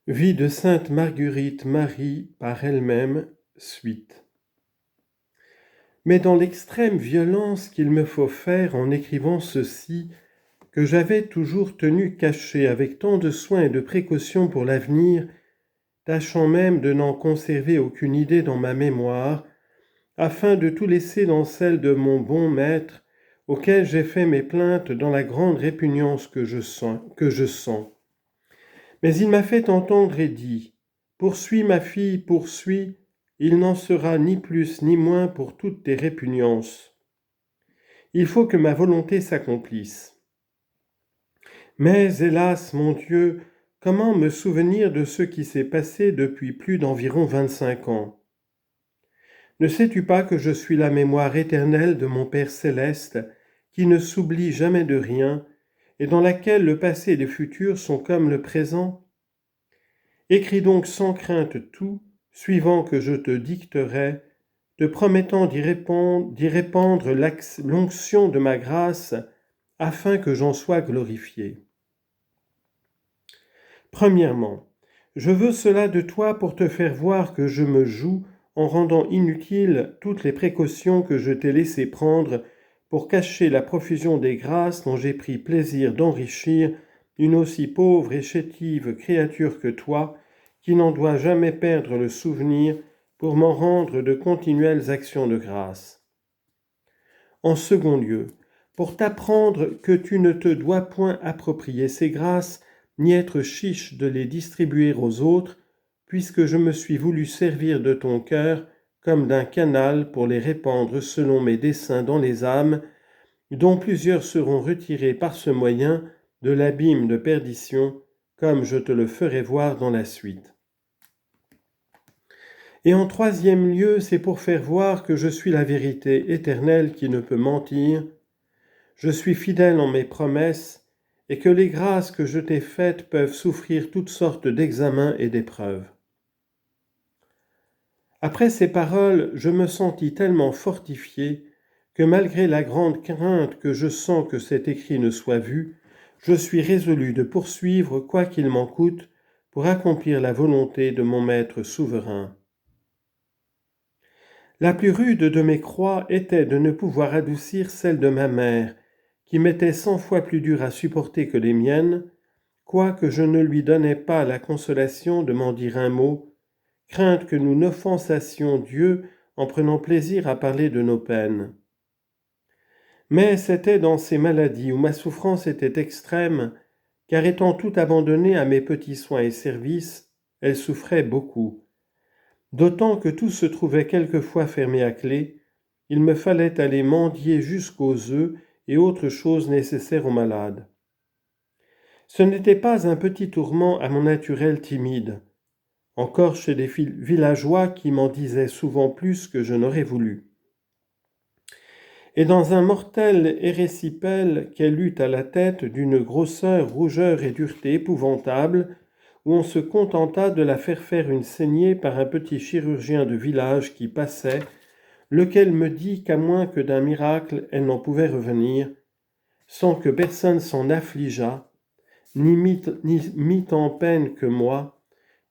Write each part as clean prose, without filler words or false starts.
Vie de sainte Marguerite Marie par elle-même, suite. Mais dans l'extrême violence qu'il me faut faire en écrivant ceci, que j'avais toujours tenu caché avec tant de soin et de précaution pour l'avenir, tâchant même de n'en conserver aucune idée dans ma mémoire, afin de tout laisser dans celle de mon bon maître, auquel j'ai fait mes plaintes dans la grande répugnance que je sens. Mais il m'a fait entendre et dit, « Poursuis, ma fille, poursuis, il n'en sera ni plus ni moins pour toutes tes répugnances. Il faut que ma volonté s'accomplisse. Mais, hélas, mon Dieu, comment me souvenir de ce qui s'est passé depuis plus d'environ 25 ans? Ne sais-tu pas que je suis la mémoire éternelle de mon Père céleste, qui ne s'oublie jamais de rien, et dans laquelle le passé et le futur sont comme le présent? Écris donc sans crainte tout, suivant que je te dicterai, te promettant d'y répandre l'onction de ma grâce, afin que j'en sois glorifié. Premièrement, je veux cela de toi pour te faire voir que je me joue en rendant inutiles toutes les précautions que je t'ai laissé prendre pour cacher la profusion des grâces dont j'ai pris plaisir d'enrichir une aussi pauvre et chétive créature que toi, qui n'en doit jamais perdre le souvenir pour m'en rendre de continuelles actions de grâce. En second lieu, pour t'apprendre que tu ne te dois point approprier ces grâces, ni être chiche de les distribuer aux autres, puisque je me suis voulu servir de ton cœur comme d'un canal pour les répandre selon mes desseins dans les âmes, dont plusieurs seront retirés par ce moyen de l'abîme de perdition, comme je te le ferai voir dans la suite. Et en troisième lieu, c'est pour faire voir que je suis la vérité éternelle qui ne peut mentir, je suis fidèle en mes promesses, et que les grâces que je t'ai faites peuvent souffrir toutes sortes d'examens et d'épreuves. Après ces paroles, je me sentis tellement fortifié que malgré la grande crainte que je sens que cet écrit ne soit vu, je suis résolu de poursuivre quoi qu'il m'en coûte pour accomplir la volonté de mon Maître souverain. La plus rude de mes croix était de ne pouvoir adoucir celle de ma mère, qui m'était 100 fois plus dure à supporter que les miennes, quoique je ne lui donnais pas la consolation de m'en dire un mot, crainte que nous n'offensassions Dieu en prenant plaisir à parler de nos peines. Mais c'était dans ces maladies où ma souffrance était extrême, car étant tout abandonnée à mes petits soins et services, elle souffrait beaucoup. D'autant que tout se trouvait quelquefois fermé à clé, il me fallait aller mendier jusqu'aux œufs et autres choses nécessaires aux malades. Ce n'était pas un petit tourment à mon naturel timide, encore chez des villageois qui m'en disaient souvent plus que je n'aurais voulu. Et dans un mortel érésipèle qu'elle eut à la tête d'une grosseur, rougeur et dureté épouvantables, où on se contenta de la faire une saignée par un petit chirurgien de village qui passait, lequel me dit qu'à moins que d'un miracle elle n'en pouvait revenir, sans que personne s'en affligeât, ni mit en peine que moi,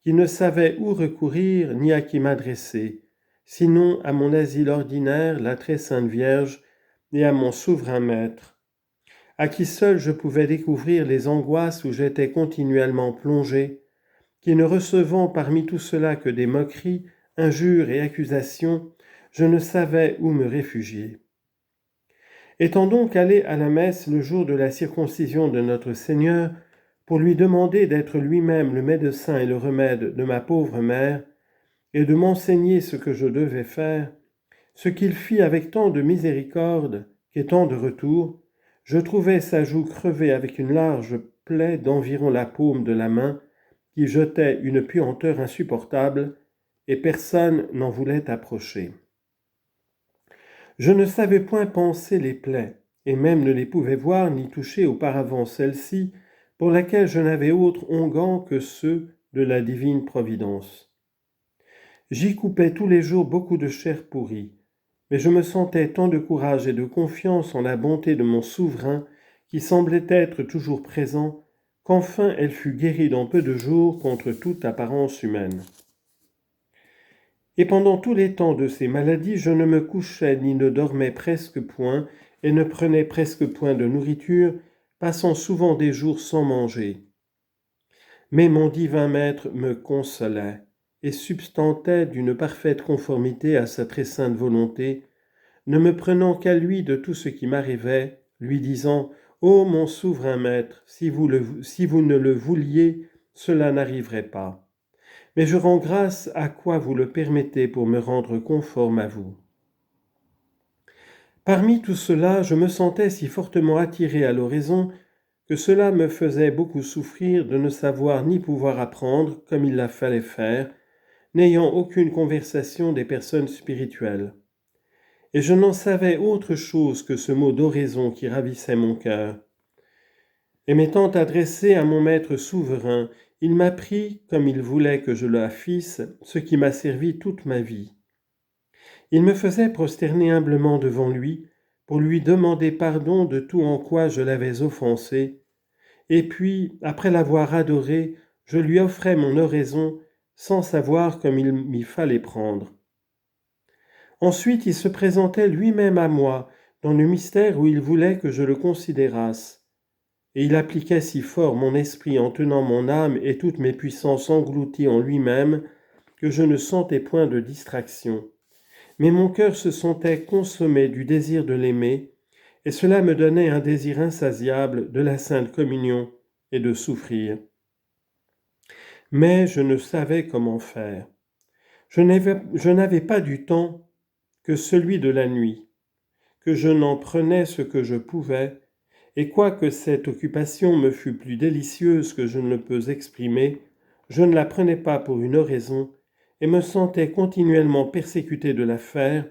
qui ne savais où recourir ni à qui m'adresser, sinon à mon asile ordinaire, la très sainte Vierge, et à mon souverain maître, à qui seul je pouvais découvrir les angoisses où j'étais continuellement plongé, qui ne recevant parmi tout cela que des moqueries, injures et accusations, je ne savais où me réfugier. Étant donc allé à la messe le jour de la circoncision de notre Seigneur, pour lui demander d'être lui-même le médecin et le remède de ma pauvre mère, et de m'enseigner ce que je devais faire, ce qu'il fit avec tant de miséricorde qu'étant de retour, je trouvai sa joue crevée avec une large plaie d'environ la paume de la main, qui jetait une puanteur insupportable, et personne n'en voulait approcher. Je ne savais point panser les plaies, et même ne les pouvais voir ni toucher auparavant celle-ci, pour laquelle je n'avais autre onguent que ceux de la divine providence. J'y coupais tous les jours beaucoup de chair pourrie, mais je me sentais tant de courage et de confiance en la bonté de mon souverain, qui semblait être toujours présent, qu'enfin elle fut guérie dans peu de jours contre toute apparence humaine. Et pendant tous les temps de ces maladies, je ne me couchais ni ne dormais presque point, et ne prenais presque point de nourriture, passant souvent des jours sans manger. Mais mon divin Maître me consolait, et substantait d'une parfaite conformité à sa très sainte volonté, ne me prenant qu'à lui de tout ce qui m'arrivait, lui disant « Ô mon souverain Maître, si vous ne le vouliez, cela n'arriverait pas. Mais je rends grâce à quoi vous le permettez pour me rendre conforme à vous. » Parmi tout cela, je me sentais si fortement attiré à l'oraison que cela me faisait beaucoup souffrir de ne savoir ni pouvoir apprendre comme il la fallait faire, n'ayant aucune conversation des personnes spirituelles. Et je n'en savais autre chose que ce mot d'oraison qui ravissait mon cœur. Et m'étant adressé à mon Maître souverain, il m'apprit, comme il voulait que je la fisse, ce qui m'a servi toute ma vie. Il me faisait prosterner humblement devant lui, pour lui demander pardon de tout en quoi je l'avais offensé, et puis, après l'avoir adoré, je lui offrais mon oraison, sans savoir comme il m'y fallait prendre. Ensuite, il se présentait lui-même à moi, dans le mystère où il voulait que je le considérasse, et il appliquait si fort mon esprit en tenant mon âme et toutes mes puissances englouties en lui-même, que je ne sentais point de distraction. Mais mon cœur se sentait consommé du désir de l'aimer, et cela me donnait un désir insatiable de la Sainte Communion et de souffrir. Mais je ne savais comment faire. Je n'avais pas du temps que celui de la nuit, que je n'en prenais ce que je pouvais, et quoique cette occupation me fût plus délicieuse que je ne le peux exprimer, je ne la prenais pas pour une oraison, et me sentais continuellement persécuté de la faire,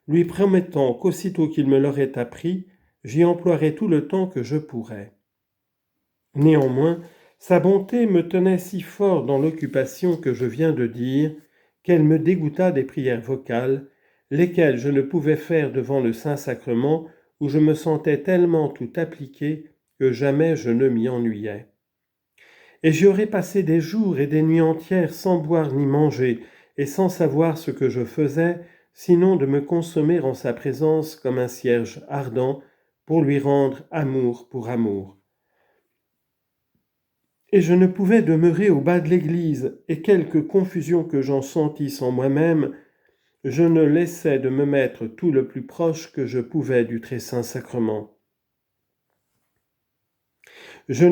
lui promettant qu'aussitôt qu'il me l'aurait appris, j'y emploierais tout le temps que je pourrais. Néanmoins, sa bonté me tenait si fort dans l'occupation que je viens de dire, qu'elle me dégoûta des prières vocales, lesquelles je ne pouvais faire devant le Saint-Sacrement, où je me sentais tellement tout appliqué que jamais je ne m'y ennuyais. Et j'y aurais passé des jours et des nuits entières sans boire ni manger, et sans savoir ce que je faisais, sinon de me consommer en sa présence comme un cierge ardent, pour lui rendre amour pour amour. Et je ne pouvais demeurer au bas de l'église, et quelque confusion que j'en sentisse en moi-même, je ne laissais de me mettre tout le plus proche que je pouvais du très saint sacrement. Je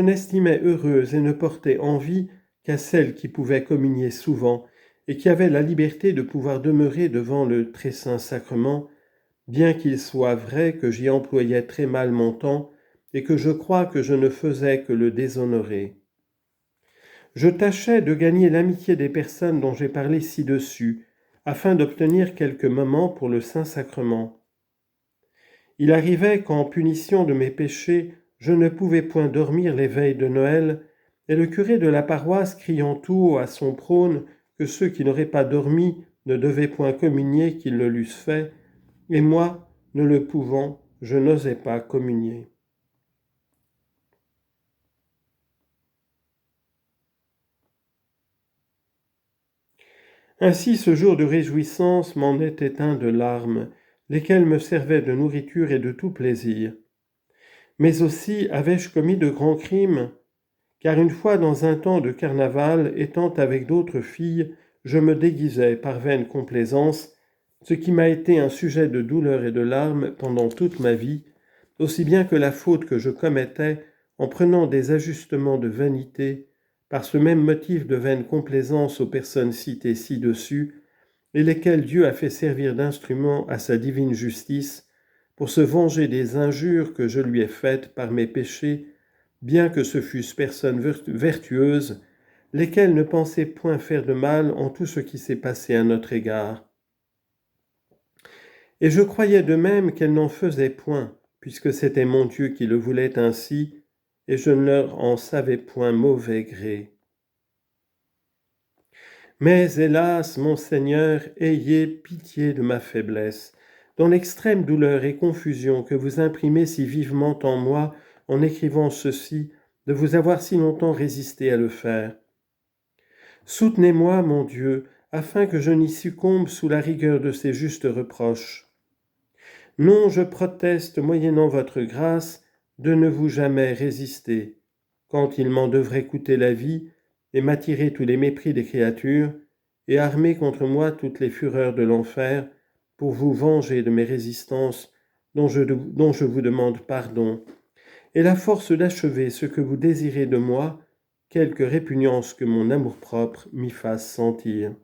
n'estimais heureuse et ne portais envie qu'à celle qui pouvait communier souvent et qui avait la liberté de pouvoir demeurer devant le très saint sacrement, bien qu'il soit vrai que j'y employais très mal mon temps et que je crois que je ne faisais que le déshonorer. Je tâchais de gagner l'amitié des personnes dont j'ai parlé ci-dessus, afin d'obtenir quelques moments pour le Saint-Sacrement. Il arrivait qu'en punition de mes péchés, je ne pouvais point dormir les veilles de Noël, et le curé de la paroisse criant tout haut à son prône que ceux qui n'auraient pas dormi ne devaient point communier qu'ils le l'eussent fait, et moi, ne le pouvant, je n'osais pas communier. Ainsi ce jour de réjouissance m'en est éteint de larmes, lesquelles me servaient de nourriture et de tout plaisir. Mais aussi avais-je commis de grands crimes, car une fois dans un temps de carnaval, étant avec d'autres filles, je me déguisais par vaine complaisance, ce qui m'a été un sujet de douleur et de larmes pendant toute ma vie, aussi bien que la faute que je commettais en prenant des ajustements de vanité, par ce même motif de vaine complaisance aux personnes citées ci-dessus, et lesquelles Dieu a fait servir d'instruments à sa divine justice, pour se venger des injures que je lui ai faites par mes péchés, bien que ce fussent personnes vertueuses, lesquelles ne pensaient point faire de mal en tout ce qui s'est passé à notre égard. Et je croyais de même qu'elles n'en faisaient point, puisque c'était mon Dieu qui le voulait ainsi, et je ne leur en savais point mauvais gré. Mais hélas, mon Seigneur, ayez pitié de ma faiblesse. Dans l'extrême douleur et confusion que vous imprimez si vivement en moi, en écrivant ceci, de vous avoir si longtemps résisté à le faire. Soutenez-moi, mon Dieu, afin que je n'y succombe sous la rigueur de ces justes reproches. Non, je proteste, moyennant votre grâce, de ne vous jamais résister. Quand il m'en devrait coûter la vie, et m'attirer tous les mépris des créatures, et armer contre moi toutes les fureurs de l'enfer, pour vous venger de mes résistances, dont je vous demande pardon, et la force d'achever ce que vous désirez de moi, quelque répugnance que mon amour-propre m'y fasse sentir.